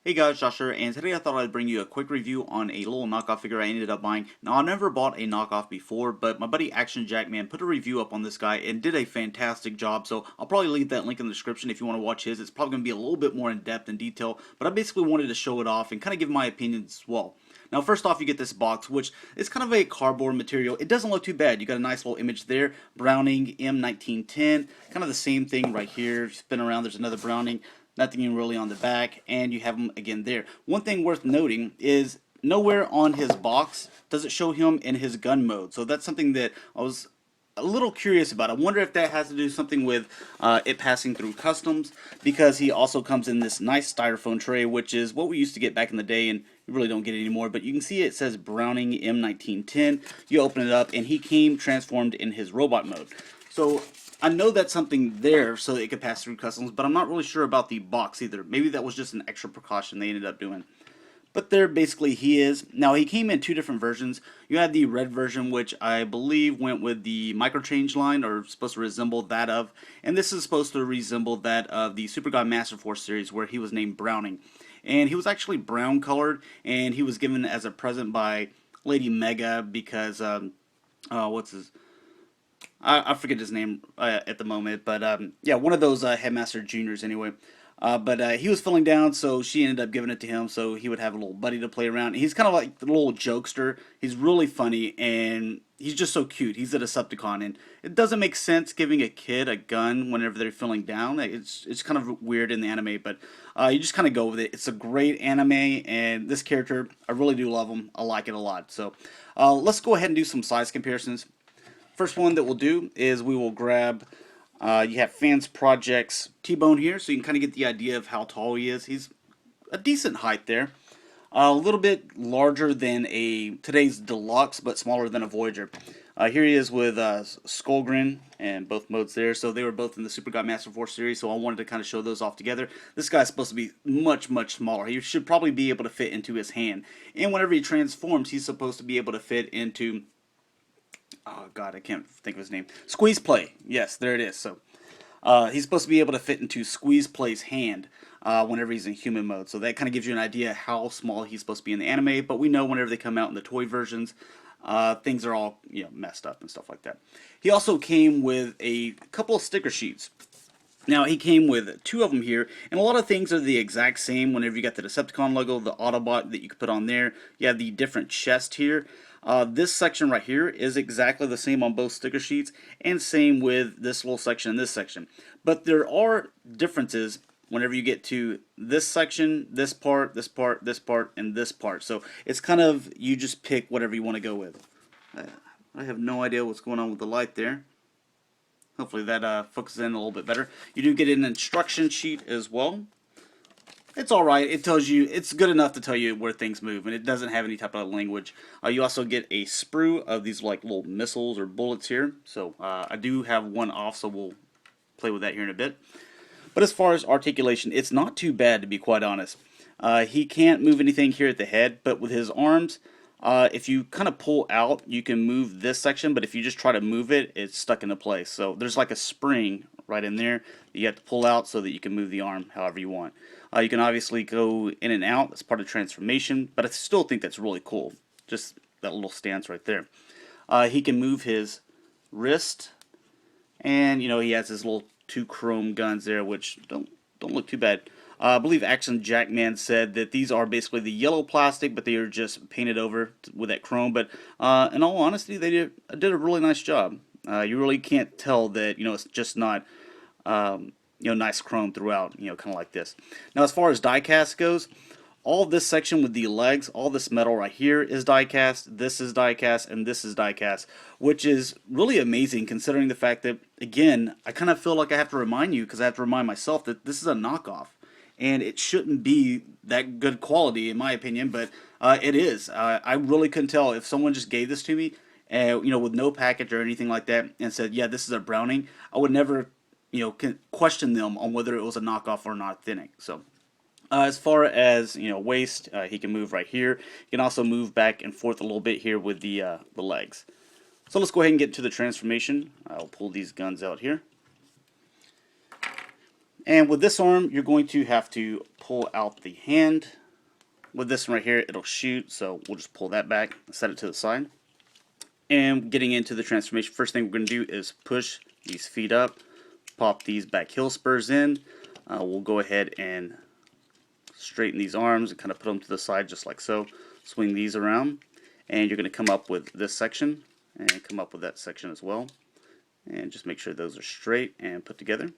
Hey guys, Josh here, and today I thought I'd bring you a quick review on a little knockoff figure I ended up buying. Now, I never bought a knockoff before, but my buddy Action Jackman put a review up on this guy and did a fantastic job, so I'll probably leave that link in the description if you want to watch his. It's probably going to be a little bit more in depth and detail, but I basically wanted to show it off and kind of give my opinions as well. Now, first off, you get this box, which is kind of a cardboard material. It doesn't look too bad. You got a nice little image there. Browning M-1910, kind of the same thing right here. If you spin around, there's another Browning. Nothing really on the back, and you have him again there. One thing worth noting is nowhere on his box does it show him in his gun mode. So that's something that I was a little curious about. I wonder if that has to do something with it passing through customs, because he also comes in this nice styrofoam tray, which is what we used to get back in the day, and you really don't get it anymore. But you can see it says Browning M1910. You open it up, and he came transformed in his robot mode. So I know that's something there so it could pass through customs, but I'm not really sure about the box either. Maybe that was just an extra precaution they ended up doing. But there basically he is. Now he came in two different versions. You had the red version, which I believe went with the microchange line, or supposed to resemble that of, and this is supposed to resemble that of the Super God Masterforce series, where he was named Browning. And he was actually brown colored, and he was given as a present by Lady Mega because, what's his... I forget his name at the moment, but yeah, one of those Headmaster Juniors anyway. But he was feeling down, so she ended up giving it to him so he would have a little buddy to play around. He's kind of like the little jokester. He's really funny, and he's just so cute. He's a Decepticon, and it doesn't make sense giving a kid a gun whenever they're feeling down. It's kind of weird in the anime, but you just kind of go with it. It's a great anime, and this character, I really do love him. I like it a lot. So let's go ahead and do some size comparisons. First one that we'll do is we will grab, you have Fans Project's T-Bone here, so you can kind of get the idea of how tall he is. He's a decent height there. A little bit larger than today's Deluxe, but smaller than a Voyager. Here he is with Skullgrin and both modes there. So they were both in the Super God Masterforce series, so I wanted to kind of show those off together. This guy's supposed to be much, much smaller. He should probably be able to fit into his hand. And whenever he transforms, he's supposed to be able to fit into... Oh God, I can't think of his name. Squeeze Play. Yes, there it is. So he's supposed to be able to fit into Squeeze Play's hand whenever he's in human mode. So that kind of gives you an idea how small he's supposed to be in the anime. But we know whenever they come out in the toy versions, things are all messed up and stuff like that. He also came with a couple of sticker sheets. Now, he came with two of them here, and a lot of things are the exact same whenever you got the Decepticon logo, the Autobot that you could put on there. You have the different chest here. This section right here is exactly the same on both sticker sheets, and same with this little section and this section. But there are differences whenever you get to this section, this part, this part, this part, and this part. So it's kind of, you just pick whatever you want to go with. I have no idea what's going on with the light there. Hopefully that focuses in a little bit better. You do get an instruction sheet as well. It's alright. It tells you, it's good enough to tell you where things move, and it doesn't have any type of language. You also get a sprue of these like little missiles or bullets here. So I do have one off, so we'll play with that here in a bit. But as far as articulation, it's not too bad, to be quite honest. He can't move anything here at the head, but with his arms, if you kind of pull out, you can move this section, but if you just try to move it, it's stuck into place. So there's like a spring right in there that you have to pull out so that you can move the arm however you want. You can obviously go in and out. That's part of transformation, but I still think that's really cool. Just that little stance right there. He can move his wrist, and he has his little two chrome guns there, which don't look too bad. I believe Action Jackman said that these are basically the yellow plastic, but they are just painted over with that chrome. But in all honesty, they did a really nice job. You really can't tell that it's just not nice chrome throughout. Kind of like this. Now, as far as diecast goes, all this section with the legs, all this metal right here is diecast, this is diecast, and this is diecast, which is really amazing considering the fact that, again, I kind of feel like I have to remind you, because I have to remind myself that this is a knockoff. And it shouldn't be that good quality, in my opinion, but it is. I really couldn't tell if someone just gave this to me, with no package or anything like that, and said, "Yeah, this is a Browning." I would never, question them on whether it was a knockoff or not authentic. So, as far as waist, he can move right here. He can also move back and forth a little bit here with the legs. So let's go ahead and get to the transformation. I'll pull these guns out here. And with this arm, you're going to have to pull out the hand. With this one right here, it'll shoot, so we'll just pull that back, set it to the side. And getting into the transformation, first thing we're going to do is push these feet up, pop these back heel spurs in. We'll go ahead and straighten these arms and kind of put them to the side just like so. Swing these around, and you're going to come up with this section and come up with that section as well. And just make sure those are straight and put together.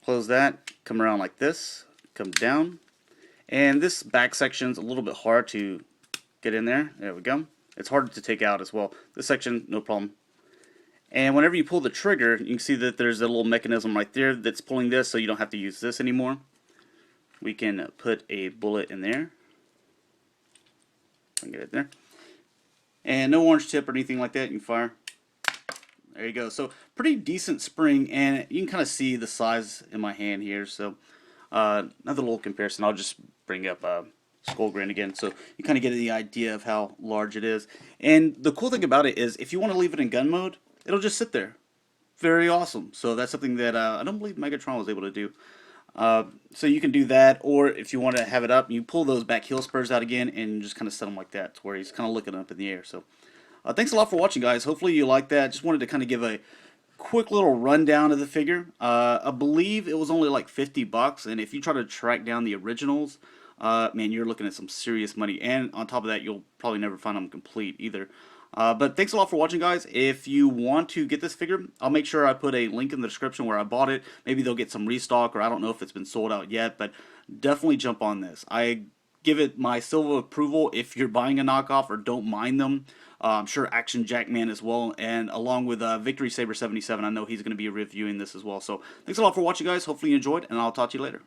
Close that, come around like this, come down. And this back section's a little bit hard to get in there. There we go. It's hard to take out as well. This section, no problem. And whenever you pull the trigger, you can see that there's a little mechanism right there that's pulling this, so you don't have to use this anymore. We can put a bullet in there. I can get it there. And no orange tip or anything like that. You can fire. There you go. So pretty decent spring, and you can kind of see the size in my hand here. So another little comparison. I'll just bring up Skull Grand again, so you kind of get the idea of how large it is. And the cool thing about it is, if you want to leave it in gun mode, it'll just sit there. Very awesome. So that's something that I don't believe Megatron was able to do. So you can do that, or if you want to have it up, you pull those back heel spurs out again and just kind of set them like that to where he's kind of looking up in the air. So thanks a lot for watching, guys. Hopefully you like that. Just wanted to kind of give a quick little rundown of the figure. I believe it was only like $50, and if you try to track down the originals, man, you're looking at some serious money, and on top of that, you'll probably never find them complete either. But thanks a lot for watching, guys. If you want to get this figure, I'll make sure I put a link in the description where I bought it. Maybe they'll get some restock, or I don't know if it's been sold out yet, but definitely jump on this. I give it my silver approval if you're buying a knockoff or don't mind them. I'm sure Action Jackman as well, and along with Victory Saber 77, I know he's going to be reviewing this as well. So thanks a lot for watching, guys. Hopefully you enjoyed, and I'll talk to you later.